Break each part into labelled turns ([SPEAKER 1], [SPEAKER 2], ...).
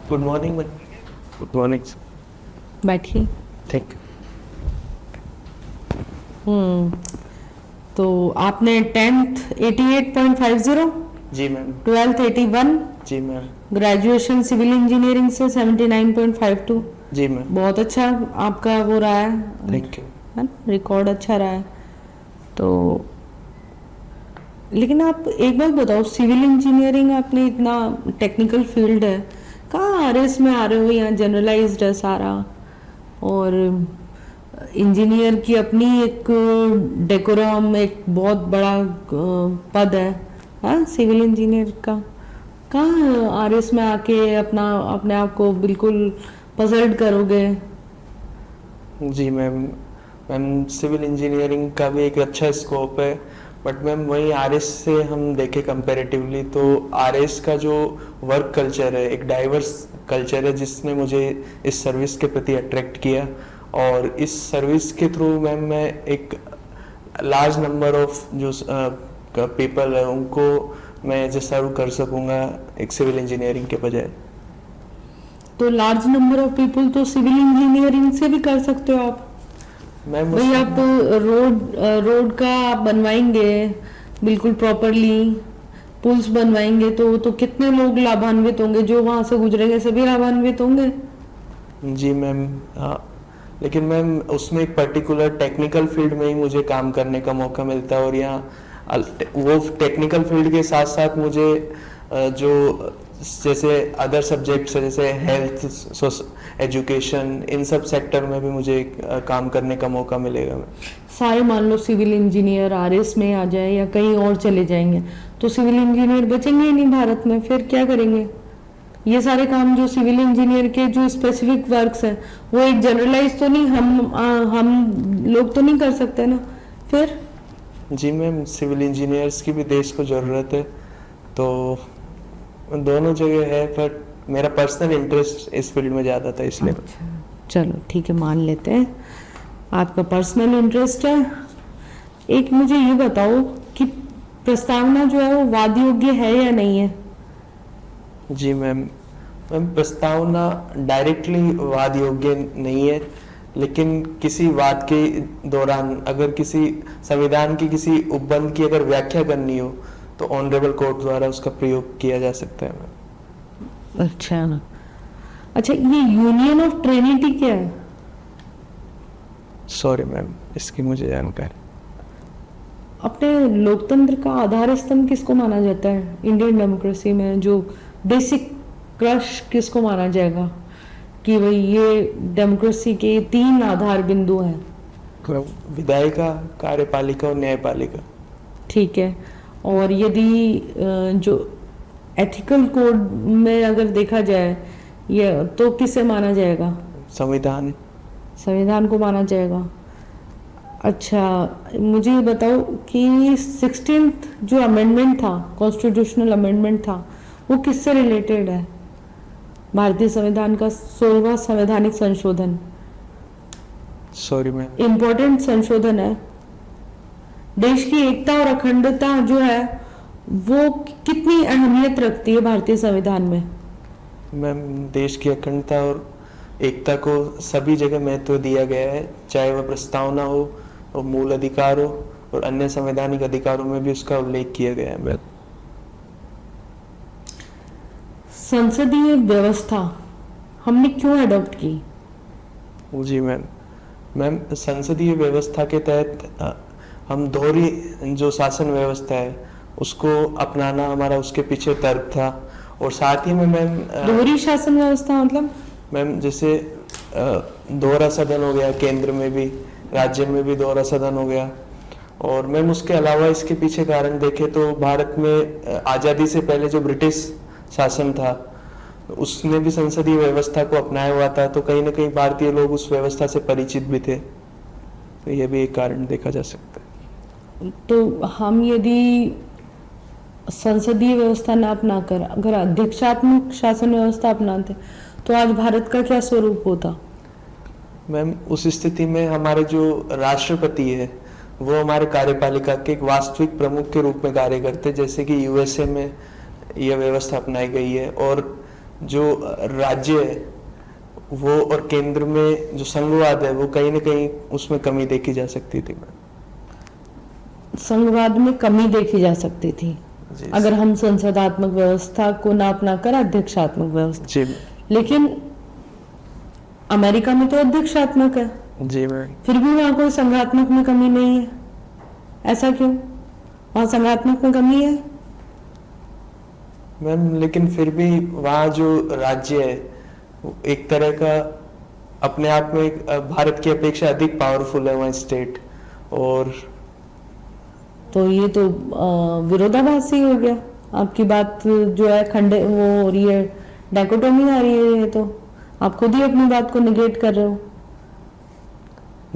[SPEAKER 1] Good morning. Good morning.
[SPEAKER 2] बैठिए।
[SPEAKER 1] Thank
[SPEAKER 2] तो आपने 10th 88.50,
[SPEAKER 1] जी मैम।
[SPEAKER 2] 12th 81,
[SPEAKER 1] जी मैम।
[SPEAKER 2] ग्रेजुएशन सिविल इंजीनियरिंग से 79.52।
[SPEAKER 1] जी मैम।
[SPEAKER 2] बहुत अच्छा आपका वो रहा है
[SPEAKER 1] थैंक यू।
[SPEAKER 2] ना, रिकॉर्ड अच्छा रहा है। तो लेकिन आप एक बात बताओ, सिविल इंजीनियरिंग आपने इतना टेक्निकल फील्ड है, कहाँ आरएस में आ रहे हो? यहाँ जनरलाइज्ड है सारा, और इंजीनियर की अपनी एक डेकोरम, एक बहुत बड़ा पद है, हाँ, सिविल इंजीनियर का। कहाँ आरएस में आके अपना अपने आप को बिल्कुल पसल्ट करोगे?
[SPEAKER 1] जी मैम। मैम सिविल इंजीनियरिंग का भी एक अच्छा स्कोप है, बट मैम वही आरएस से हम देखें कंपैरेटिवली तो आरएस का जो वर्क कल्चर है एक डाइवर्स कल्चर है, जिसने मुझे इस सर्विस के प्रति अट्रैक्ट किया। और इस सर्विस के थ्रू मैम मैं एक लार्ज नंबर ऑफ जो पीपल है उनको मैं एज ए सर्व कर सकूँगा एक सिविल इंजीनियरिंग के बजाय।
[SPEAKER 2] तो लार्ज नंबर ऑफ पीपल तो सिविल इंजीनियरिंग से भी कर सकते हो आप।
[SPEAKER 1] मैम
[SPEAKER 2] भाई आप रोड रोड का आप बनवाएंगे बिल्कुल प्रॉपरली, पुल्स बनवाएंगे तो कितने लोग लाभान्वित होंगे? जो वहां से गुजरेंगे सभी लाभान्वित होंगे।
[SPEAKER 1] जी मैम। हाँ, लेकिन मैम उसमें एक पर्टिकुलर टेक्निकल फील्ड में ही मुझे काम करने का मौका मिलता है, और यहाँ वो टेक्निकल फील्ड के साथ साथ मुझे जो जैसे अदर सब्जेक्ट्स है जैसे हेल्थ, एजुकेशन, इन सब सेक्टर में भी मुझे काम करने का मौका मिलेगा।
[SPEAKER 2] सारे मान लो सिविल इंजीनियर आरएस में आ जाए या कहीं और चले जाएंगे, तो सिविल इंजीनियर बचेंगे ही नहीं भारत में, फिर क्या करेंगे? ये सारे काम जो सिविल इंजीनियर के जो स्पेसिफिक वर्क्स हैं, वो एक जनरलाइज तो नहीं, हम लोग तो नहीं कर सकते ना फिर।
[SPEAKER 1] जी मैम, सिविल इंजीनियर्स की भी देश को ज़रूरत है, तो दोनों जगह है, पर मेरा पर्सनल इंटरेस्ट इस फील्ड में ज़्यादा था इसलिए।
[SPEAKER 2] अच्छा, चलो ठीक है, मान लेते हैं आपका पर्सनल इंटरेस्ट है। एक मुझे ये बताओ कि प्रस्तावना जो है वो वाद योग्य है या नहीं है?
[SPEAKER 1] जी मैम। मैम प्रस्तावना डायरेक्टली वाद योग्य नहीं है, लेकिन किसी वाद के दौरान अगर किसी संविधान की किसी उपबंध की अगर व्याख्या करनी हो तो ऑनरेबल कोर्ट द्वारा उसका प्रयोग किया जा सकता है मैम।
[SPEAKER 2] अच्छा ना। अच्छा, ये यूनियन ऑफ ट्रिनिटी क्या है?
[SPEAKER 1] सॉरी मैम, इसकी मुझे जानकारी।
[SPEAKER 2] अपने लोकतंत्र का आधार स्तंभ किसको माना जाता है इंडियन डेमोक्रेसी में? जो बेसिक क्रश किसको माना जाएगा कि भाई ये डेमोक्रेसी के 3 आधार बिंदु हैं?
[SPEAKER 1] विधायिका, कार्यपालिका और न्यायपालिका।
[SPEAKER 2] ठीक है। और यदि जो एथिकल कोड में अगर देखा जाए ये, तो किसे माना जाएगा?
[SPEAKER 1] संविधान।
[SPEAKER 2] संविधान को माना जाएगा। अच्छा, मुझे ये बताओ कि 16th जो अमेंडमेंट था, कॉन्स्टिट्यूशनल अमेंडमेंट था, वो किससे रिलेटेड है? भारतीय संविधान का 16वां संवैधानिक संशोधन।
[SPEAKER 1] Sorry ma'am.
[SPEAKER 2] इम्पोर्टेंट संशोधन है। देश की एकता और अखंडता जो है वो कितनी अहमियत रखती है भारतीय संविधान में?
[SPEAKER 1] मैम देश की अखंडता और एकता को सभी जगह महत्व दिया गया है, चाहे वह प्रस्तावना हो और मूल अधिकार हो और अन्य संवैधानिक अधिकारों में भी उसका उल्लेख किया गया है मैम।
[SPEAKER 2] संसदीय व्यवस्था हमने क्यों अडॉप्ट की?
[SPEAKER 1] जी मैम। मैम संसदीय व्यवस्था के तहत हम दोहरी जो शासन व्यवस्था है उसको अपनाना हमारा उसके पीछे तर्क था, और साथ ही में मैम
[SPEAKER 2] दोहरी शासन व्यवस्था मतलब?
[SPEAKER 1] मैम जैसे दोहरा सदन हो गया, केंद्र में भी राज्य में भी दोहरा सदन हो गया। और मैम उसके अलावा इसके पीछे कारण देखें तो भारत में आज़ादी से पहले जो ब्रिटिश शासन था उसने भी संसदीय व्यवस्था को अपनाया हुआ था, तो कहीं ना कहीं भारतीय लोग उस व्यवस्था से परिचित भी थे, तो यह भी एक कारण देखा जा सकता है।
[SPEAKER 2] तो हम यदि संसदीय व्यवस्था ना अपनाकर अगर अध्यक्षात्मक शासन व्यवस्था अपनाते तो आज भारत का क्या स्वरूप होता?
[SPEAKER 1] मैम उस स्थिति में हमारे जो राष्ट्रपति है वो हमारे कार्यपालिका के एक वास्तविक प्रमुख के रूप में कार्य करते, जैसे कि यूएसए में यह व्यवस्था अपनाई गई है। और जो राज्य है वो और केंद्र में जो संघवाद है वो कहीं ना कहीं उसमें कमी देखी जा सकती थी मैम।
[SPEAKER 2] संघवाद में कमी देखी जा सकती थी
[SPEAKER 1] जी
[SPEAKER 2] अगर हम संसदात्मक व्यवस्था को ना अपना कर अध्यक्षात्मक व्यवस्था।
[SPEAKER 1] जी
[SPEAKER 2] लेकिन अमेरिका में तो अध्यक्षात्मक है,
[SPEAKER 1] जी मैम।
[SPEAKER 2] फिर भी वहां कोई संघात्मक में कमी नहीं है, ऐसा क्यों? वहां संघात्मक में कमी है।
[SPEAKER 1] मैम लेकिन फिर भी वहाँ जो राज्य है वो एक तरह का अपने आप में भारत की अपेक्षा अधिक पावरफुल है वहाँ स्टेट। और
[SPEAKER 2] तो ये तो विरोधाभासी हो गया। आपकी बात जो है खंडे वो हो रही है, डायकोटोमी आ रही है। ये तो आप खुद ही अपनी बात को निगेट कर रहे हो।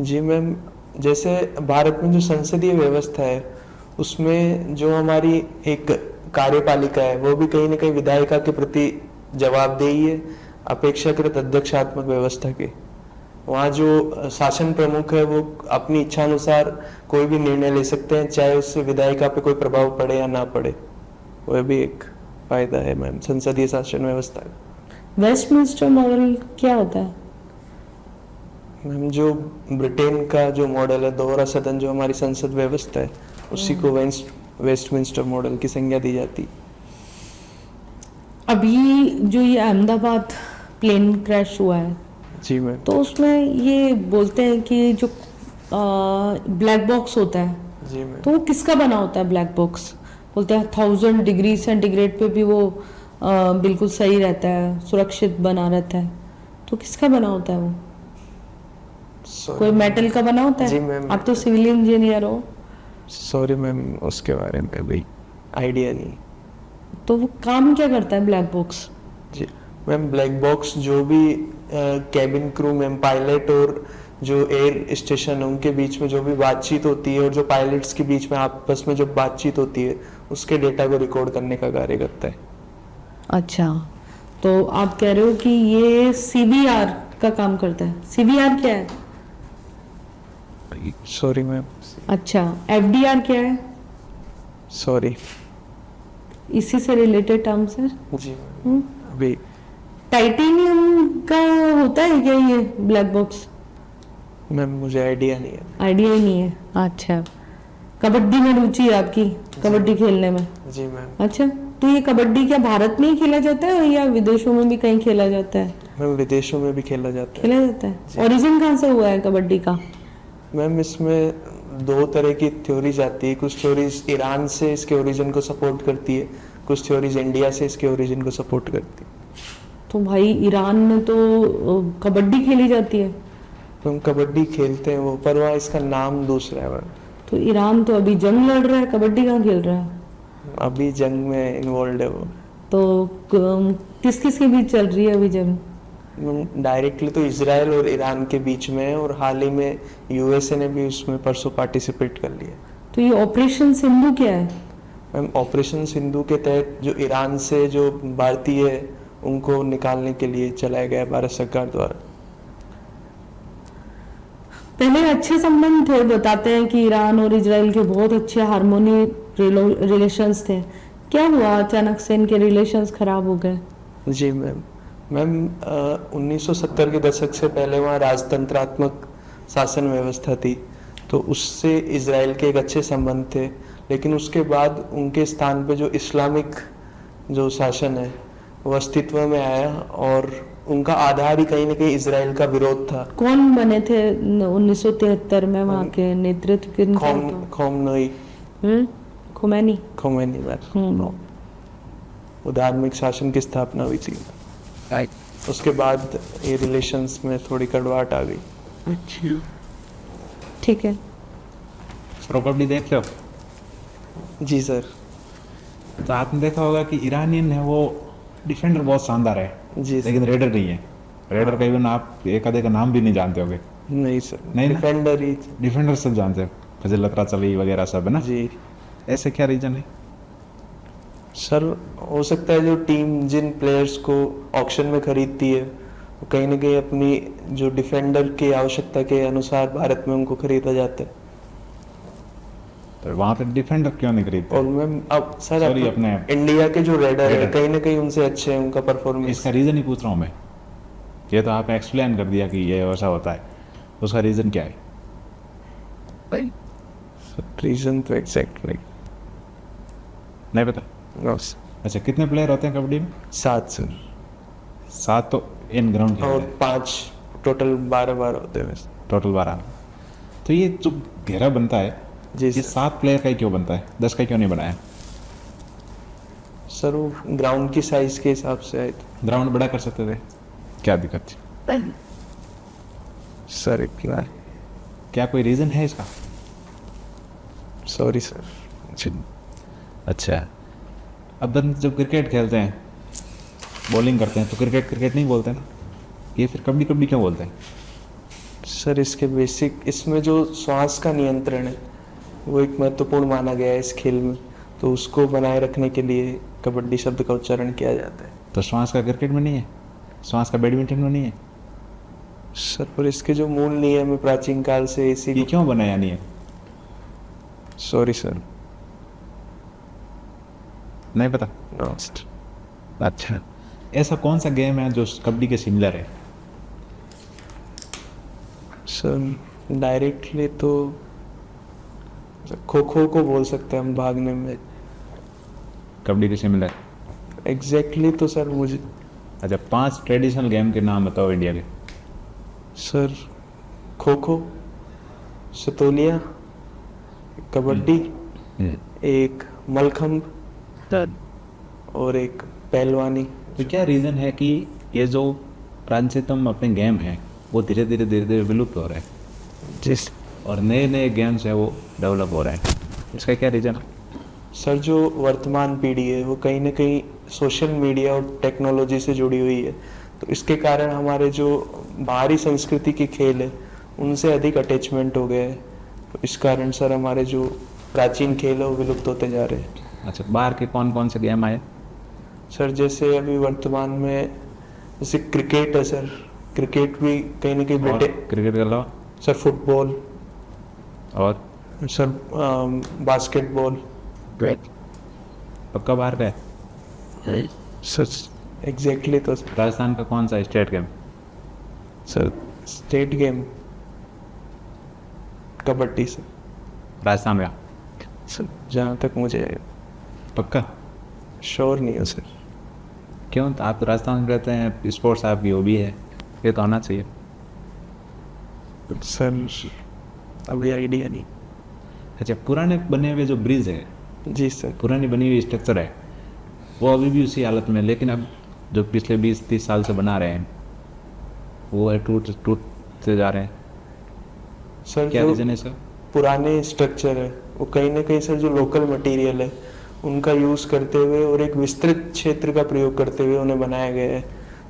[SPEAKER 1] जी मैम, जैसे भारत में जो संसदीय व्यवस्था है उसमें जो हमारी एक कार्यपालिका है वो भी कहीं ना कहीं विधायिका के प्रति जवाबदेही है अपेक्षाकृत अध्यक्षात्मक व्यवस्था के। वहाँ जो शासन प्रमुख है वो अपनी इच्छा अनुसार कोई भी निर्णय ले सकते हैं, चाहे उससे विधायिका पे कोई प्रभाव पड़े या ना पड़े। वह भी एक फायदा है मैम संसदीय शासन व्यवस्था का।
[SPEAKER 2] वेस्टमिंस्टर मॉडल क्या होता है?
[SPEAKER 1] मैम जो ब्रिटेन का जो मॉडल है दोहरा सदन जो हमारी संसद व्यवस्था है उसी को वेस्टमिंस्टर मॉडल की संज्ञा दी जाती।
[SPEAKER 2] अभी जो ये अहमदाबाद प्लेन क्रैश हुआ है
[SPEAKER 1] जी मैम।
[SPEAKER 2] तो उसमें ये बोलते हैं कि जो ब्लैक बॉक्स होता है
[SPEAKER 1] जी मैम।
[SPEAKER 2] तो वो किसका बना होता है? ब्लैक बॉक्स बोलते हैं 1000 डिग्री सेंटीग्रेड पे भी वो बिल्कुल सही रहता है, सुरक्षित बना रहता है। तो किसका बना होता है वो? कोई मेटल का बना होता है?
[SPEAKER 1] जी मैम।
[SPEAKER 2] आप तो सिविल इंजीनियर हो।
[SPEAKER 1] सॉरी मैम, उसके बारे में कोई आइडिया नहीं।
[SPEAKER 2] तो वो काम क्या करता है ब्लैक बॉक्स?
[SPEAKER 1] जी मैम, ब्लैक बॉक्स जो भी कैबिन क्रू मैम, पायलट और जो एयर स्टेशन है उनके बीच में जो भी बातचीत होती है और जो पायलट्स के बीच में आपस में जो बातचीत होती है उसके डेटा को रिकॉर्ड करने का कार्य करता है।
[SPEAKER 2] अच्छा, तो आप कह रहे हो कि ये सीबीआर का काम करता है। सीबीआर क्या है?
[SPEAKER 1] Sorry ma'am.
[SPEAKER 2] अच्छा, एफडीआर क्या है?
[SPEAKER 1] सॉरी।
[SPEAKER 2] इसी से रिलेटेड टर्म्स है।
[SPEAKER 1] जी मैम। अभी
[SPEAKER 2] टाइटेनियम का होता है क्या ये ब्लैक बॉक्स?
[SPEAKER 1] मैम मुझे आइडिया नहीं है।
[SPEAKER 2] आइडिया ही नहीं है। अच्छा, कबड्डी में रुचि है आपकी, कबड्डी खेलने में?
[SPEAKER 1] जी मैम।
[SPEAKER 2] अच्छा, तो ये कबड्डी क्या भारत में ही खेला जाता है या विदेशों में भी कहीं खेला जाता है?
[SPEAKER 1] मैम विदेशों में भी खेला जाता है।
[SPEAKER 2] खेला जाता है। ओरिजिन कहाँ से हुआ है कबड्डी का?
[SPEAKER 1] मैम इसमें दो तरह की थ्योरीज आती है। कुछ थ्योरीज ईरान से इसके ओरिजिन को सपोर्ट करती है, कुछ थ्योरीज इंडिया से इसके ओरिजिन को सपोर्ट करती है।
[SPEAKER 2] तो भाई ईरान में तो कबड्डी खेली जाती है।
[SPEAKER 1] तो हम कबड्डी खेलते हैं वो, पर वहाँ इसका नाम दूसरा है मैम।
[SPEAKER 2] तो ईरान तो अभी जंग लड़ रहा है, कबड्डी कहाँ खेल रहा है?
[SPEAKER 1] अभी जंग में इन्वॉल्व है वो।
[SPEAKER 2] तो किस किस के बीच चल रही है अभी जंग?
[SPEAKER 1] डायरेक्टली तो इजराइल और ईरान के बीच में है और हाल ही में यूएसए ने भी उसमें परसों पार्टिसिपेट कर लिया।
[SPEAKER 2] तो ये ऑपरेशन सिंधु क्या है?
[SPEAKER 1] मैम ऑपरेशन सिंधु के तहत जो ईरान से जो भारतीय है उनको निकालने के लिए चलाया गया है भारत सरकार द्वारा।
[SPEAKER 2] पहले अच्छे संबंध थे, बताते हैं कि ईरान और इजराइल के बहुत अच्छे हार्मोनी रिलेशंस थे। क्या हुआ अचानक से इनके रिलेशंस खराब हो गए?
[SPEAKER 1] जी मैम। मैम 1970 के दशक से पहले वहाँ राजतंत्रात्मक शासन व्यवस्था थी, तो उससे इजराइल के एक अच्छे संबंध थे। लेकिन उसके बाद उनके स्थान पे जो इस्लामिक जो शासन है वो अस्तित्व में आया और उनका आधार ही कहीं ना कहीं इजराइल का विरोध था।
[SPEAKER 2] कौन बने थे 1973 में वहाँ के नेतृत्व? किनका था? खोमैनी।
[SPEAKER 1] Khomeini ma'am. वो धार्मिक शासन की स्थापना हुई थी। उसके बाद ये रिलेशंस में थोड़ी कड़वाहट आ गई।
[SPEAKER 2] अच्छा, ठीक है।
[SPEAKER 3] प्रॉपर्टी देख लो।
[SPEAKER 1] जी सर।
[SPEAKER 3] तो आपने देखा होगा कि ईरानियन है वो डिफेंडर बहुत शानदार है,
[SPEAKER 1] जी
[SPEAKER 3] लेकिन रेडर नहीं है। रेडर का इवन आप एक आधे का नाम भी नहीं जानते होगे।
[SPEAKER 1] नहीं सर,
[SPEAKER 3] नहीं ना?
[SPEAKER 1] डिफेंडर ही।
[SPEAKER 3] डिफेंडर सब जानते हो, फजल अतराचली वगैरह सब है ना।
[SPEAKER 1] जी
[SPEAKER 3] ऐसे क्या रीजन है?
[SPEAKER 1] सर, हो सकता है जो टीम जिन प्लेयर्स को ऑक्शन में खरीदती है वो कहीं ना कहीं अपनी जो डिफेंडर की आवश्यकता के अनुसार भारत में उनको खरीदा जाता है।
[SPEAKER 3] तो वहाँ पे डिफेंडर क्यों नहीं खरीदते?
[SPEAKER 1] और मैम अब सर
[SPEAKER 3] Sorry, अपने
[SPEAKER 1] इंडिया के जो रेडर है
[SPEAKER 3] रेडर।
[SPEAKER 1] कहीं ना कहीं उनसे अच्छे हैं उनका परफॉर्मेंस।
[SPEAKER 3] इसका रीज़न ही पूछ रहा हूँ मैं। ये तो आपने एक्सप्लेन कर दिया कि ये ऐसा होता है, उसका रीज़न क्या है?
[SPEAKER 1] रीजन तो एग्जैक्टली
[SPEAKER 3] नहीं पता। अच्छा, कितने प्लेयर होते हैं कबड्डी में?
[SPEAKER 1] 7 सर
[SPEAKER 3] 7 तो इन ग्राउंड
[SPEAKER 1] और
[SPEAKER 3] खेलते हैं,
[SPEAKER 1] 5 टोटल 12 होते हैं वैसे।
[SPEAKER 3] टोटल 12। तो ये जो घेरा बनता है,
[SPEAKER 1] जी
[SPEAKER 3] ये
[SPEAKER 1] सर
[SPEAKER 3] 7 प्लेयर का ही क्यों बनता है, 10 का क्यों नहीं बनाया?
[SPEAKER 1] सर वो ग्राउंड की साइज के हिसाब से आए थे
[SPEAKER 3] ग्राउंड बड़ा कर सकते थे, क्या दिक्कत थी?
[SPEAKER 1] सर इतना
[SPEAKER 3] क्या कोई रीज़न है इसका?
[SPEAKER 1] Sorry sir.
[SPEAKER 3] अच्छा, अब जब क्रिकेट खेलते हैं, बॉलिंग करते हैं, तो क्रिकेट नहीं बोलते ना, ये फिर कबड्डी कबड्डी क्यों बोलते हैं?
[SPEAKER 1] सर इसके बेसिक इसमें जो श्वास का नियंत्रण है वो एक महत्वपूर्ण माना गया है इस खेल में, तो उसको बनाए रखने के लिए कबड्डी शब्द का उच्चारण किया जाता है।
[SPEAKER 3] तो श्वास का क्रिकेट में नहीं है, श्वास का बैडमिंटन में नहीं है,
[SPEAKER 1] सर पर इसके जो मूल नियम है प्राचीन काल से इसी
[SPEAKER 3] ये क्यों बनाया नहीं है?
[SPEAKER 1] सॉरी सर
[SPEAKER 3] नहीं पता।
[SPEAKER 1] लॉस्ट।
[SPEAKER 3] अच्छा, ऐसा कौन सा गेम है जो कबड्डी के सिमिलर है?
[SPEAKER 1] सर डायरेक्टली तो खो खो को बोल सकते हैं हम भागने में।
[SPEAKER 3] कबड्डी के सिमिलर।
[SPEAKER 1] एग्जैक्टली तो सर मुझे
[SPEAKER 3] अच्छा, 5 ट्रेडिशनल गेम के नाम बताओ इंडिया के।
[SPEAKER 1] सर खो खो, सतोलिया, कबड्डी, एक मलखंब और एक पहलवानी।
[SPEAKER 3] तो क्या रीज़न है कि ये जो प्राचीनतम अपने गेम हैं वो धीरे धीरे विलुप्त हो रहे हैं,
[SPEAKER 1] जिस
[SPEAKER 3] और नए नए गेम्स हैं वो डेवलप हो रहे हैं, इसका क्या रीज़न है?
[SPEAKER 1] सर जो वर्तमान पीढ़ी है वो कहीं ना कहीं सोशल मीडिया और टेक्नोलॉजी से जुड़ी हुई है, तो इसके कारण हमारे जो बाहरी संस्कृति के खेल है उनसे अधिक अटैचमेंट हो गया है, तो इस कारण सर हमारे जो प्राचीन खेल है वो विलुप्त होते जा रहे हैं।
[SPEAKER 3] अच्छा, बाहर के कौन कौन से गेम आए?
[SPEAKER 1] सर जैसे अभी वर्तमान में जैसे क्रिकेट है सर, क्रिकेट भी कहीं ना कहीं
[SPEAKER 3] और
[SPEAKER 1] ब्रिटेन।
[SPEAKER 3] क्रिकेट के अलावा?
[SPEAKER 1] सर फुटबॉल
[SPEAKER 3] और
[SPEAKER 1] सर बास्केटबॉल।
[SPEAKER 3] पक्का बाहर का है?
[SPEAKER 1] सर एग्जैक्टली तो
[SPEAKER 3] राजस्थान का कौन सा state game?
[SPEAKER 1] Sir state game kabaddi sir.
[SPEAKER 3] Rajasthan का?
[SPEAKER 1] सर जहाँ तक मुझे
[SPEAKER 3] पक्का?
[SPEAKER 1] श्योर नहीं हो सर।
[SPEAKER 3] क्यों? तो आप तो राजस्थान में रहते हैं, स्पोर्ट्स आपकी हॉबी है, ये तो आना चाहिए।
[SPEAKER 1] सर अभी आइडिया नहीं।
[SPEAKER 3] अच्छा, पुराने बने हुए जो ब्रिज है,
[SPEAKER 1] जी सर।
[SPEAKER 3] पुरानी बनी हुई स्ट्रक्चर है, वो अभी भी उसी हालत में, लेकिन अब जो पिछले 20-30 साल से बना रहे हैं वो टूटते जा रहे हैं,
[SPEAKER 1] सर
[SPEAKER 3] क्या
[SPEAKER 1] जो
[SPEAKER 3] रीज़न है सर?
[SPEAKER 1] पुराने स्ट्रक्चर है वो कहीं ना कहीं सर जो लोकल मटेरियल है उनका यूज़ करते हुए और एक विस्तृत क्षेत्र का प्रयोग करते हुए उन्हें बनाया गया है,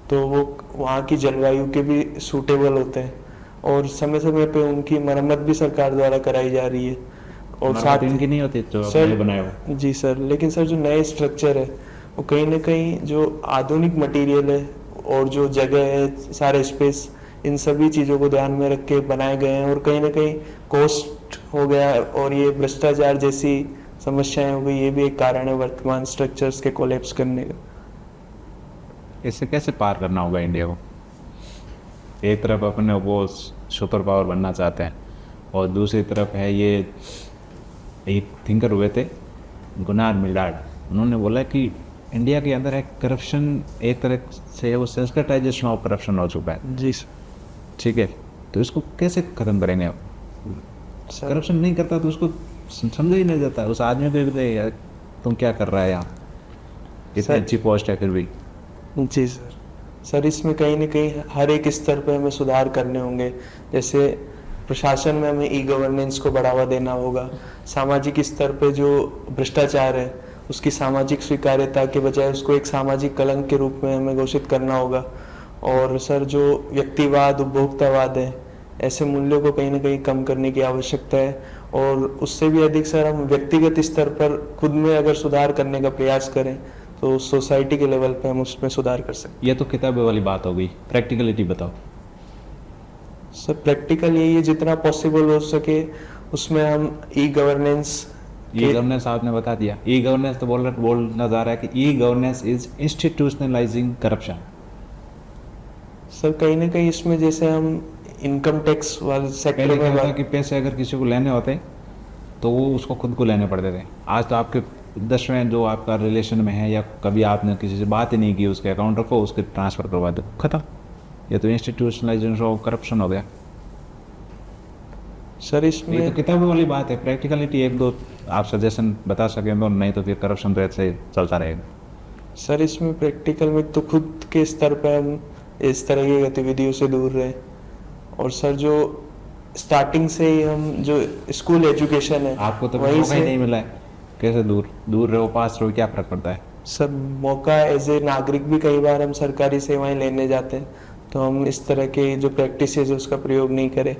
[SPEAKER 1] तो वो वहाँ की जलवायु के भी सूटेबल होते हैं और समय समय पे उनकी मरम्मत भी सरकार द्वारा कराई जा रही है। और साथ
[SPEAKER 3] इनकी नहीं होती जो
[SPEAKER 1] सर
[SPEAKER 3] आपने बनाए हो?
[SPEAKER 1] जी सर, लेकिन सर जो नए स्ट्रक्चर है वो कहीं ना कहीं जो आधुनिक मटेरियल है और जो जगह है सारे स्पेस, इन सभी चीज़ों को ध्यान में रख के बनाए गए हैं, और कहीं ना कहीं कॉस्ट हो गया और ये भ्रष्टाचार जैसी समस्याएं हो गई, ये भी एक कारण है वर्तमान स्ट्रक्चर्स के कोलैप्स करने का।
[SPEAKER 3] इससे कैसे पार करना होगा इंडिया को? एक तरफ अपने वो सुपर पावर बनना चाहते हैं और दूसरी तरफ है ये एक थिंकर हुए थे गुनार मिल्डार्ड, उन्होंने बोला कि इंडिया के अंदर है करप्शन, एक तरह से वो सेंसिटाइजेशन ऑफ करप्शन हो चुका है।
[SPEAKER 1] जी सर।
[SPEAKER 3] ठीक है, तो इसको कैसे ख़त्म करेंगे आप?
[SPEAKER 1] सर
[SPEAKER 3] करप्शन नहीं करता तो उसको समझ ही नहीं जाता, उस आदमी को भी यार तुम क्या कर रहा है यहाँ, इतनी
[SPEAKER 1] सर-
[SPEAKER 3] अच्छी पोस्ट है फिर भी।
[SPEAKER 1] जी सर। सर इसमें कहीं ना कहीं हर एक स्तर पे हमें सुधार करने होंगे, जैसे प्रशासन में हमें ई गवर्नेंस को बढ़ावा देना होगा, सामाजिक स्तर पे जो भ्रष्टाचार है उसकी सामाजिक स्वीकार्यता के बजाय उसको एक सामाजिक कलंक के रूप में हमें घोषित करना होगा, और सर जो व्यक्तिवाद उपभोक्तावाद है ऐसे मूल्यों को कहीं ना कहीं कम करने की आवश्यकता है, और उससे भी अधिक सर हम व्यक्तिगत स्तर पर खुद में अगर सुधार करने का प्रयास करें तो सोसाइटी के लेवल पे हम उसमें सुधार कर सकते
[SPEAKER 3] ये तो किताबें वाली बात हो गई, प्रैक्टिकलिटी बताओ।
[SPEAKER 1] हैं। सर प्रैक्टिकल यही है जितना पॉसिबल हो सके उसमें हम ई गवर्नेंस
[SPEAKER 3] ई गवर्नेंस आपने बता दिया। ई गवर्नेंस तो बोलना जा रहा है कि e governance is इंस्टीट्यूशनलाइजिंग corruption.
[SPEAKER 1] Sir कहीं ना कहीं इसमें जैसे हम इनकम टैक्स वाले सेक्टर
[SPEAKER 3] पहले क्या
[SPEAKER 1] में
[SPEAKER 3] होता कि पैसे अगर किसी को लेने होते तो वो उसको खुद को लेने पड़ते थे। आज तो आपके 10वें जो आपका रिलेशन में है या कभी आपने किसी से बात ही नहीं की, उसके अकाउंट रखो, उसके ट्रांसफ़र करवा दो, खत्म। ये तो इंस्टीट्यूशनलाइजेशन ऑफ करप्शन हो गया।
[SPEAKER 1] सर
[SPEAKER 3] ये
[SPEAKER 1] इसमें
[SPEAKER 3] तो किताबों वाली बात है। प्रैक्टिकलिटी एक दो आप सजेशन बता सकें तो, नहीं तो फिर करप्शन तो ऐसे ही चलता रहेगा।
[SPEAKER 1] सर इसमें प्रैक्टिकल में तो खुद के स्तर पर हम इस तरह की गतिविधियों से दूर रहे। और सर जो स्टार्टिंग से ही हम जो स्कूल एजुकेशन है
[SPEAKER 3] आपको तो
[SPEAKER 1] वहीं
[SPEAKER 3] मौका ही
[SPEAKER 1] से
[SPEAKER 3] नहीं मिला है। कैसे दूर दूर रहो पास रहो, क्या फ़र्क पड़ता है।
[SPEAKER 1] सर मौका एज ए नागरिक भी कई बार हम सरकारी सेवाएं लेने जाते हैं तो हम इस तरह के जो प्रैक्टिस है उसका प्रयोग नहीं करें।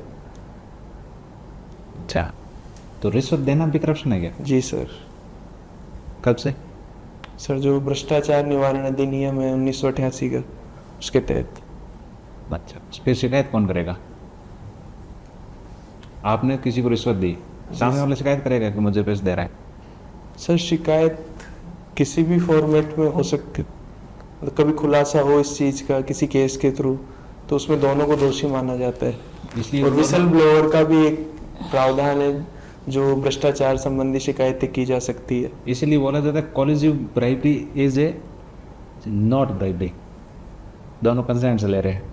[SPEAKER 3] अच्छा, तो रिश्वत देना भी करप्शन है क्या?
[SPEAKER 1] जी सर।
[SPEAKER 3] कब से?
[SPEAKER 1] सर जो भ्रष्टाचार निवारण अधिनियम है 1988 का, उसके तहत।
[SPEAKER 3] अच्छा, फिर शिकायत कौन करेगा? आपने किसी को रिश्वत दी, सामने वाला शिकायत करेगा कि मुझे पैसे दे रहा है।
[SPEAKER 1] सर शिकायत किसी भी फॉर्मेट में हो सकती है, मतलब कभी खुलासा हो इस चीज़ का किसी केस के थ्रू तो उसमें दोनों को दोषी माना जाता है।
[SPEAKER 3] इसलिए
[SPEAKER 1] और विसल ब्लोअर का भी एक प्रावधान है जो भ्रष्टाचार संबंधी शिकायतें की जा सकती है।
[SPEAKER 3] इसीलिए बोला जाता है collusive bribery is a not bribery. दोनों कंसेंट से ले रहे हैं।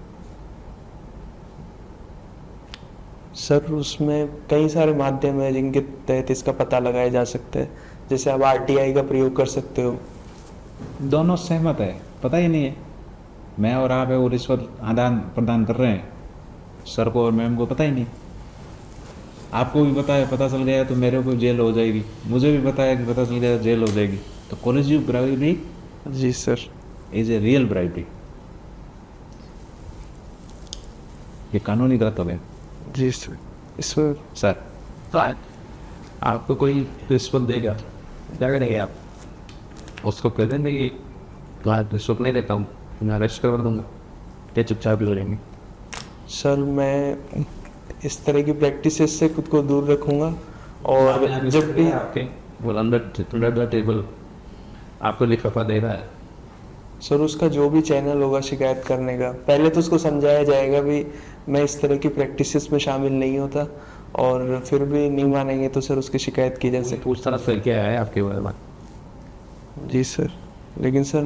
[SPEAKER 1] सर उसमें कई सारे माध्यम है जिनके तहत इसका पता लगाया जा सकता है, जैसे आप आरटीआई का प्रयोग कर सकते हो।
[SPEAKER 3] दोनों सहमत है, पता ही नहीं है। मैं और आप है वो रिश्वत आदान प्रदान कर रहे हैं, सर को और मैम को पता ही नहीं। आपको भी पता है, पता चल गया तो मेरे को जेल हो जाएगी, मुझे भी पता है कि पता चल गया जेल हो जाएगी। तो कॉलेजिव ब्राइबरी
[SPEAKER 1] जी sir.
[SPEAKER 3] Is a real bribery. ये कानूनी गलत हो गया।
[SPEAKER 1] जी सर। इसमें
[SPEAKER 3] सर
[SPEAKER 4] आपको कोई रिश्वत देगा, क्या करेंगे आप? उसको कह देंगे कि मैं रिश्वत नहीं देता हूँ, मैं अरेस्ट कर दूंगा, या चुपचाप ही रहेंगे?
[SPEAKER 1] सर मैं इस तरह की प्रैक्टिसेस से खुद को दूर रखूंगा और जब भी
[SPEAKER 4] आपके वो अंदर टेबल आपको लिफाफा दे रहा है,
[SPEAKER 1] सर उसका जो भी चैनल होगा शिकायत करने का, पहले तो उसको समझाया जाएगा भी मैं इस तरह की प्रैक्टिसेस में शामिल नहीं होता, और फिर भी नहीं मानेंगे तो सर उसकी शिकायत की जा सकती
[SPEAKER 4] तो उस तरह से क्या है आपके बारे में?
[SPEAKER 1] है। जी सर, लेकिन सर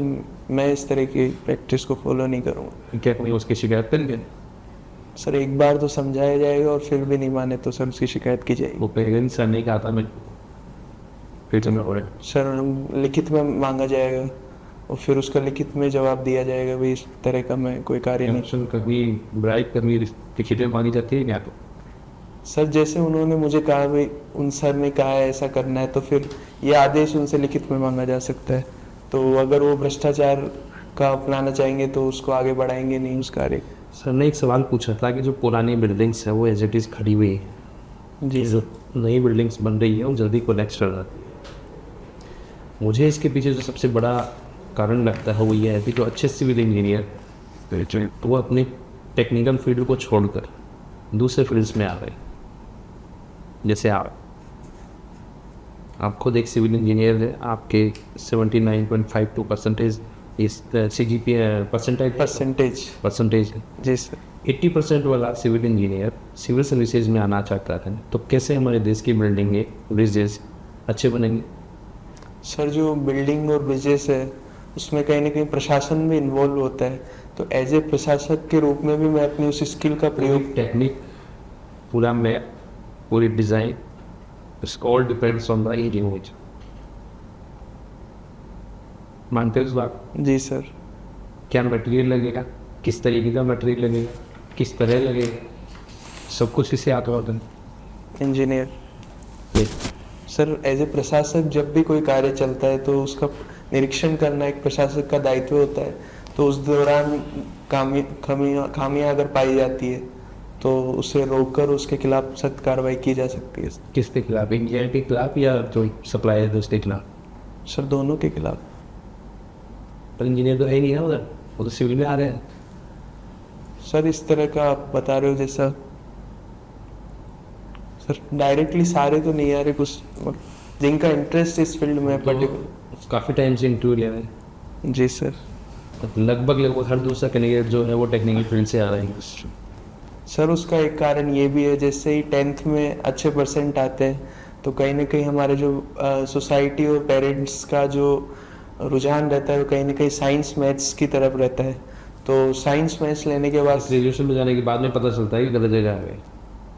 [SPEAKER 1] मैं इस तरह की प्रैक्टिस को फॉलो नहीं करूँगा।
[SPEAKER 4] क्या कोई उसकी शिकायत करेंगे?
[SPEAKER 1] सर एक बार तो समझाया जाएगा और फिर भी नहीं माने तो सर उसकी शिकायत की जाएगी।
[SPEAKER 4] वो पेरेंट्स सर नहीं कहा था मैं, फिर तुम्हें हो रहे
[SPEAKER 1] सर लिखित में मांगा जाएगा और फिर उसका लिखित में जवाब दिया जाएगा भी इस तरह का मैं कोई कार्य नहीं।
[SPEAKER 4] कभी ब्राइब कभी लिखित में मांगी जाती है क्या? तो
[SPEAKER 1] सर जैसे उन्होंने मुझे कहा भाई उन सर ने कहा है ऐसा करना है तो फिर ये आदेश उनसे लिखित में मांगा जा सकता है। तो अगर वो भ्रष्टाचार का अपनाना चाहेंगे तो उसको आगे बढ़ाएंगे नहीं उस कार्य को।
[SPEAKER 4] सर ने एक सवाल पूछा था कि जो पुरानी बिल्डिंग्स है वो एज इट इज़ खड़ी हुई है,
[SPEAKER 1] जी
[SPEAKER 4] जो नई बिल्डिंग्स बन रही है वो जल्दी कोलैप्स कर रहा है। मुझे इसके पीछे जो सबसे बड़ा कारण लगता है वो ये है कि जो अच्छे सिविल इंजीनियर तो वो अपनी टेक्निकल फील्ड को छोड़कर दूसरे फील्ड्स में आ गए। जैसे आप खुद एक सिविल इंजीनियर है, आपके 79.52% इस CGPA परसेंटेज है।
[SPEAKER 1] जी सर।
[SPEAKER 4] 80% वाला सिविल इंजीनियर सिविल सर्विसेज में आना चाहता है, तो कैसे हमारे देश की बिल्डिंगें ब्रिजेस अच्छे बनेंगे?
[SPEAKER 1] सर जो बिल्डिंग और ब्रिजेस है उसमें कहीं ना कहीं प्रशासन भी इन्वॉल्व होता है, तो एज ए प्रशासक के रूप में भी मैं अपनी उस स्किल का प्रयोग
[SPEAKER 4] टेक्निक पूरा मैप पूरी design all depends on the engineer. मानते हो इस बात?
[SPEAKER 1] जी सर।
[SPEAKER 4] क्या मटेरियल लगेगा, किस तरीके का मटेरियल लगेगा, किस तरह लगेगा, सब कुछ इसे आता होता है
[SPEAKER 1] इंजीनियर। सर एज ए प्रशासक जब भी कोई कार्य चलता है तो उसका निरीक्षण करना एक प्रशासक का दायित्व होता है। तो उस दौरान खामियां अगर पाई जाती है तो उसे रोककर उसके खिलाफ सख्त कार्रवाई की जा सकती है।
[SPEAKER 4] किसके खिलाफ? इंजीनियर के खिलाफ या जो सप्लायर है उसके खिलाफ?
[SPEAKER 1] सर दोनों के खिलाफ।
[SPEAKER 4] पर इंजीनियर तो है नहीं है उधर, वो तो सिविल में आ रहे हैं।
[SPEAKER 1] सर इस तरह का आप बता रहे हो जैसा, सर डायरेक्टली सारे तो नहीं आ रहे, कुछ जिनका इंटरेस्ट इस फील्ड में पर्टिकुलर।
[SPEAKER 4] तो काफ़ी टाइम से इंटरव्यू ले रहे हैं,
[SPEAKER 1] जी सर।
[SPEAKER 4] लगभग हर दूसरा कैंडिडेट जो है वो टेक्निकल फील्ड से आ रहा है।
[SPEAKER 1] सर उसका एक कारण ये भी है, जैसे ही 10th में अच्छे परसेंट आते हैं तो कहीं ना कहीं हमारे जो सोसाइटी और पेरेंट्स का जो रुझान रहता है वो कहीं ना कहीं साइंस मैथ्स की तरफ रहता है। तो साइंस मैथ्स लेने के बाद
[SPEAKER 4] ग्रेजुएशन में जाने के बाद में पता चलता है कि गलत जगह आ गए,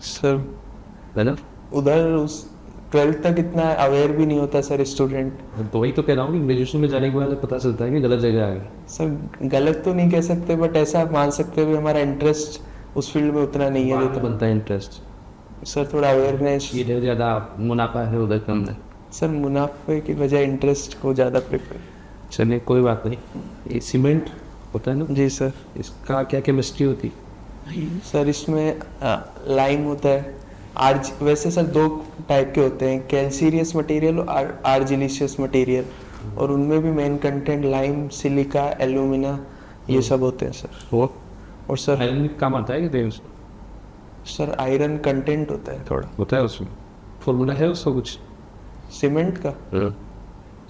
[SPEAKER 1] सर
[SPEAKER 4] है ना?
[SPEAKER 1] उधर उस 12th तक इतना अवेयर भी नहीं होता सर स्टूडेंट।
[SPEAKER 4] तो वही तो कह रहा हूँ कि ग्रेजुएशन में जाने के बाद पता चलता है कि गलत जगह आ गए।
[SPEAKER 1] सर गलत तो नहीं कह सकते, बट ऐसा आप मान सकते हो हमारा इंटरेस्ट उस फील्ड में उतना नहीं है
[SPEAKER 4] बाद में
[SPEAKER 1] जितना।
[SPEAKER 4] बनता है इंटरेस्ट,
[SPEAKER 1] सर थोड़ा अवेयरनेस।
[SPEAKER 4] इधर ज़्यादा मुनाफा है उधर कम है।
[SPEAKER 1] सर मुनाफे की बजाय इंटरेस्ट को ज़्यादा प्रेफर।
[SPEAKER 4] चलिए कोई बात नहीं। ये सीमेंट होता है ना,
[SPEAKER 1] जी सर।
[SPEAKER 4] इसका क्या केमिस्ट्री होती है?
[SPEAKER 1] सर इसमें लाइम होता है, आर्ज वैसे सर दो टाइप के होते हैं, कैल्सीरियस मटेरियल और आर्जिलिशियस मटेरियल, और उनमें भी main content lime, silica, alumina ये सब होते हैं सर।
[SPEAKER 4] वो
[SPEAKER 1] और सर
[SPEAKER 4] आयरन काम आता है कि देव
[SPEAKER 1] सर आयरन कंटेंट होता है थोड़ा
[SPEAKER 4] होता है उसमें? फॉर्मूला है उसका कुछ?
[SPEAKER 1] सीमेंट का।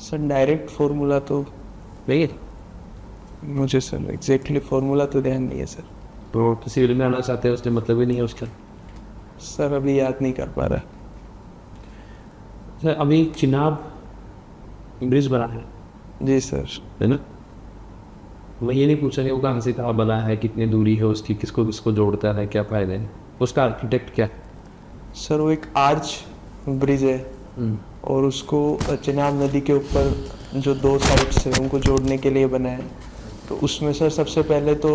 [SPEAKER 1] सर डायरेक्ट फार्मूला तो
[SPEAKER 4] नहीं है
[SPEAKER 1] मुझे सर एग्जैक्टली फार्मूला तो ध्यान नहीं है सर।
[SPEAKER 4] तो सिविल में आना चाहते हैं उससे मतलब ही नहीं है उसका।
[SPEAKER 1] सर अभी याद नहीं कर पा रहा।
[SPEAKER 4] सर अभी चिनाब ब्रिज बना है
[SPEAKER 1] जी सर।
[SPEAKER 4] है ना? मैं ये नहीं पूछा कि वो कहाँ से कहाँ बना है, कितनी दूरी है उसकी, किसको किसको जोड़ता है, क्या फायदे हैं, उसका आर्किटेक्ट क्या है?
[SPEAKER 1] सर वो एक आर्च ब्रिज है और उसको चिनाब नदी के ऊपर जो दो साइड्स है उनको जोड़ने के लिए बना है। तो उसमें सर सबसे पहले तो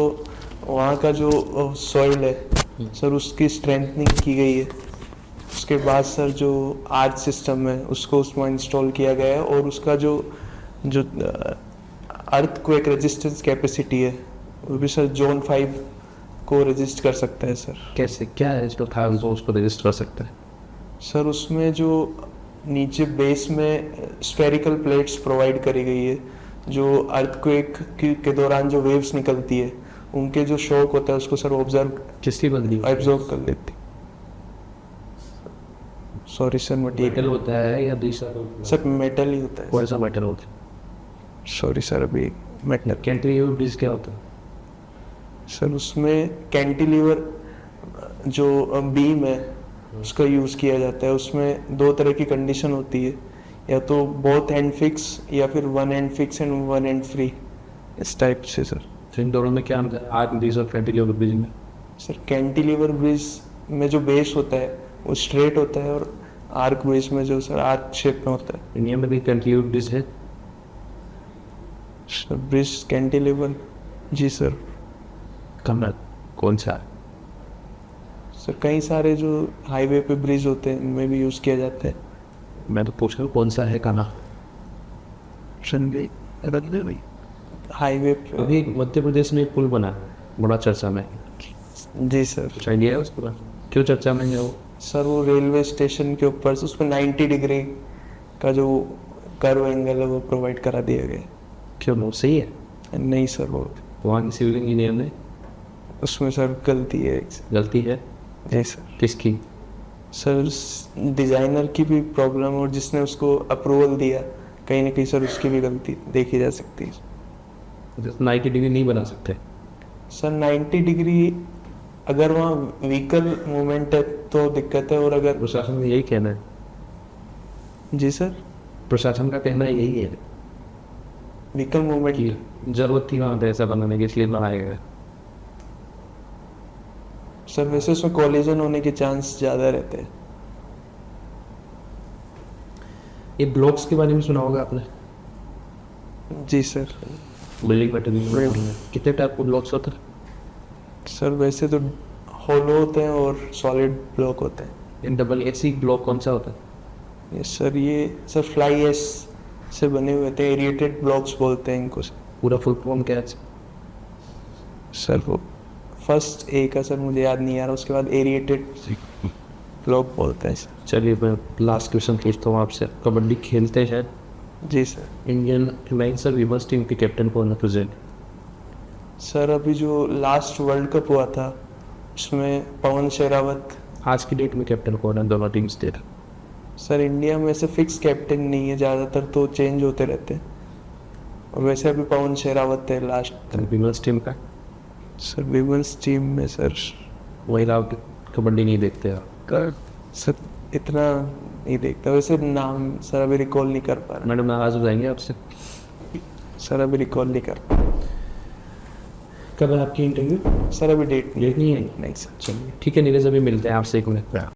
[SPEAKER 1] वहाँ का जो सॉइल है सर उसकी स्ट्रेंथनिंग की गई है। उसके बाद सर जो आर्च सिस्टम है उसको उसमें इंस्टॉल किया गया है, और उसका जो जो अर्थक्वेक रेजिस्टेंस कैपेसिटी है वो भी सर जोन 5 को रजिस्ट कर सकता है सर।
[SPEAKER 4] कैसे, क्या है जो था जो उसको रजिस्ट कर सकता है?
[SPEAKER 1] सर उसमें जो नीचे बेस में स्फेरिकल प्लेट्स प्रोवाइड करी गई है, जो अर्थक्वेक के दौरान जो वेव्स निकलती है उनके जो शॉक होता है उसको सर ऑब्जर्व
[SPEAKER 4] किसकी बदली?
[SPEAKER 1] एब्जॉर्ब कर लेती। सॉरी सर
[SPEAKER 4] मेटल
[SPEAKER 1] मटेरियल
[SPEAKER 4] होता है या दूसरा?
[SPEAKER 1] सर मेटल ही होता है।
[SPEAKER 4] कौन सा मेटल होता है?
[SPEAKER 1] सॉरी सर अभी मेटल।
[SPEAKER 4] कैंटिलीवर ब्रिज क्या होता है?
[SPEAKER 1] सर उसमें कैंटिलीवर जो बीम है उसका यूज़ किया जाता है। उसमें दो तरह की कंडीशन होती है, या तो बोथ एंड फिक्स या फिर one and fix and one and free, इस टाइप से सर।
[SPEAKER 4] तो इन दोनों में क्या अंतर है आर्क ब्रिज और कैंटिलीवर ब्रिज में?
[SPEAKER 1] सर कैंटिलीवर ब्रिज में जो बेस होता है वो स्ट्रेट होता है, और आर्क ब्रिज में जो सर आर्क शेप में होता है।
[SPEAKER 4] इंडिया में भी कैंटिलीवर ब्रिज है?
[SPEAKER 1] सर ब्रिज कैंटिलीवर जी सर।
[SPEAKER 4] कहाँ, कौन सा?
[SPEAKER 1] सर कई सारे जो हाईवे पे ब्रिज होते हैं उनमें भी यूज़ किया जाता है।
[SPEAKER 4] मैं तो पूछ रहा हूँ कौन सा है कहाँ?
[SPEAKER 1] हाईवे पे।
[SPEAKER 4] अभी मध्य प्रदेश में एक पुल बना है, बड़ा चर्चा में।
[SPEAKER 1] जी सर।
[SPEAKER 4] कुछ आइडिया है उसको? क्यों चर्चा में है वो?
[SPEAKER 1] सर वो रेलवे स्टेशन के ऊपर से उसमें 90 डिग्री का जो कर्व एंगल है वो प्रोवाइड करा दिया गया है।
[SPEAKER 4] क्यों, वो सही है?
[SPEAKER 1] नहीं सर वो
[SPEAKER 4] वहाँ के सिविल इंजीनियर ने
[SPEAKER 1] उसमें सर गलती है।
[SPEAKER 4] गलती है?
[SPEAKER 1] जी सर।
[SPEAKER 4] किसकी?
[SPEAKER 1] सर डिज़ाइनर की भी प्रॉब्लम, और जिसने उसको अप्रूवल दिया कहीं ना कहीं सर उसकी भी गलती देखी जा सकती है।
[SPEAKER 4] 90 डिग्री नहीं बना सकते?
[SPEAKER 1] सर 90 डिग्री अगर वहाँ व्हीकल मूवमेंट है तो दिक्कत है, और अगर
[SPEAKER 4] प्रशासन का यही कहना है।
[SPEAKER 1] जी सर
[SPEAKER 4] प्रशासन का कहना यही है
[SPEAKER 1] व्हीकल मूवमेंट
[SPEAKER 4] कि जरूरत थी वहाँ पे ऐसा बनाने की, इसलिए बनाया गया।
[SPEAKER 1] सर वैसे उसमें कोलिजन होने के चांस ज़्यादा रहते हैं।
[SPEAKER 4] ये ब्लॉक्स के बारे में सुना होगा आपने?
[SPEAKER 1] जी सर।
[SPEAKER 4] बिल्डिंग मटेरियल कितने टाइप के ब्लॉक्स होते हैं?
[SPEAKER 1] सर वैसे तो होलो होते हैं और सॉलिड ब्लॉक होते हैं।
[SPEAKER 4] ये डबल एसी ब्लॉक कौन सा होता है?
[SPEAKER 1] ये सर फ्लाई एस से बने हुए थे, एरिएटेड ब्लॉक्स बोलते हैं इनको।
[SPEAKER 4] पूरा फुल फॉर्म क्या है?
[SPEAKER 1] सर वो फर्स्ट ए का सर मुझे याद नहीं आ रहा, उसके बाद एरिएटेड ब्लॉक बोलते हैं सर।
[SPEAKER 4] चलिए मैं लास्ट क्वेश्चन पूछता हूँ आपसे। कबड्डी खेलते हैं?
[SPEAKER 1] जी सर।
[SPEAKER 4] इंडियन मेंस और वीमेंस टीम के कैप्टन कौन है प्रेजेंट?
[SPEAKER 1] सर अभी जो लास्ट वर्ल्ड कप हुआ था उसमें पवन शेरावत।
[SPEAKER 4] आज की डेट में कैप्टन कौन है दोनों टीम्स के?
[SPEAKER 1] सर इंडिया में ऐसे फिक्स कैप्टन नहीं है, ज़्यादातर तो चेंज होते रहते हैं। और वैसे अभी पवन शेरावत है लास्ट।
[SPEAKER 4] विमेंस टीम का
[SPEAKER 1] सर विमेंस टीम में सर
[SPEAKER 4] महिला कबड्डी नहीं देखते आप?
[SPEAKER 1] सर इतना नहीं देखता, वैसे नाम सर अभी रिकॉल नहीं कर पा रहा।
[SPEAKER 4] मैडम नाराज हो जाएंगे आपसे।
[SPEAKER 1] सर अभी रिकॉल नहीं कर पा
[SPEAKER 4] कब है आपकी इंटरव्यू?
[SPEAKER 1] सर अभी डेट
[SPEAKER 4] डेट नहीं है?
[SPEAKER 1] नहीं सर।
[SPEAKER 4] चलिए ठीक है नीरज, अभी मिलते हैं आपसे 1 मिनट।